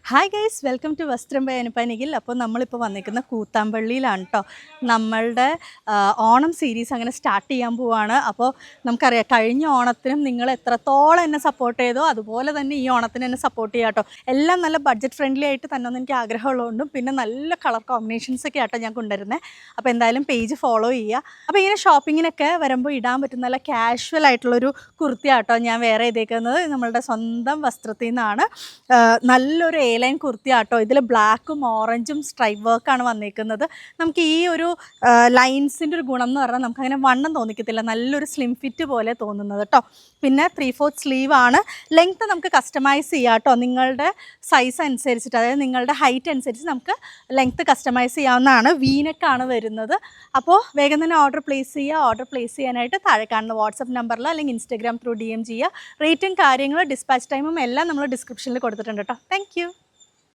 Hi guys, welcome to വസ്ത്രം by അനുപനികിൽ. അപ്പോൾ നമ്മളിപ്പോൾ വന്നിരിക്കുന്ന കൂത്താമ്പള്ളിയിലാണ് കേട്ടോ. നമ്മളുടെ ഓണം സീരീസ് അങ്ങനെ സ്റ്റാർട്ട് ചെയ്യാൻ പോവാണ്. അപ്പോൾ നമുക്കറിയാം, കഴിഞ്ഞ ഓണത്തിനും നിങ്ങൾ എത്രത്തോളം എന്നെ സപ്പോർട്ട് ചെയ്തോ അതുപോലെ തന്നെ ഈ ഓണത്തിന് എന്നെ സപ്പോർട്ട് ചെയ്യാം കേട്ടോ. എല്ലാം നല്ല ബഡ്ജറ്റ് ഫ്രണ്ട്ലി ആയിട്ട് തന്നെ ഒന്ന് എനിക്ക് ആഗ്രഹമുള്ളതുകൊണ്ടും പിന്നെ നല്ല കളർ കോമ്പിനേഷൻസൊക്കെ ആട്ടോ ഞാൻ കൊണ്ടുവരുന്നത്. അപ്പോൾ എന്തായാലും പേജ് ഫോളോ ചെയ്യുക. അപ്പോൾ ഇങ്ങനെ ഷോപ്പിങ്ങിനൊക്കെ വരുമ്പോൾ ഇടാൻ പറ്റുന്ന നല്ല കാഷ്വൽ ആയിട്ടുള്ളൊരു കുർത്തി ആട്ടോ ഞാൻ വേറെ ചെയ്തേക്കുന്നത്. നമ്മളുടെ സ്വന്തം വസ്ത്രത്തിൽ നിന്നാണ്. നല്ലൊരു ലൈൻ കുർത്തി ആട്ടോ. ഇതിൽ ബ്ലാക്കും ഓറഞ്ചും സ്ട്രൈപ്പ് വർക്കാണ് വന്നിരിക്കുന്നത്. നമുക്ക് ഈ ഒരു ലൈൻസിൻ്റെ ഒരു ഗുണം എന്ന് പറഞ്ഞാൽ നമുക്കങ്ങനെ വണ്ണം തോന്നിക്കത്തില്ല, നല്ലൊരു സ്ലിം ഫിറ്റ് പോലെ തോന്നുന്നത് കേട്ടോ. പിന്നെ 3/4 സ്ലീവാണ്. ലെങ്ത്ത് നമുക്ക് കസ്റ്റമൈസ് ചെയ്യാം കേട്ടോ. നിങ്ങളുടെ സൈസ് അനുസരിച്ചിട്ട്, അതായത് നിങ്ങളുടെ ഹൈറ്റ് അനുസരിച്ച് നമുക്ക് ലെങ്ത്ത് കസ്റ്റമൈസ് ചെയ്യാവുന്നതാണ്. വീനക്കാണ് വരുന്നത്. അപ്പോൾ വേഗം തന്നെ ഓർഡർ പ്ലേസ് ചെയ്യുക. ഓർഡർ പ്ലേസ് ചെയ്യാനായിട്ട് താഴെ കാണുന്ന വാട്സപ്പ് നമ്പറിലോ അല്ലെങ്കിൽ ഇൻസ്റ്റാഗ്രാം ത്രൂ DM ചെയ്യുക. റേറ്റും കാര്യങ്ങളും ഡിസ്പാച്ച് ടൈമും എല്ലാം നമ്മൾ ഡിസ്ക്രിപ്ഷനിൽ കൊടുത്തിട്ടുണ്ട് കേട്ടോ. താങ്ക്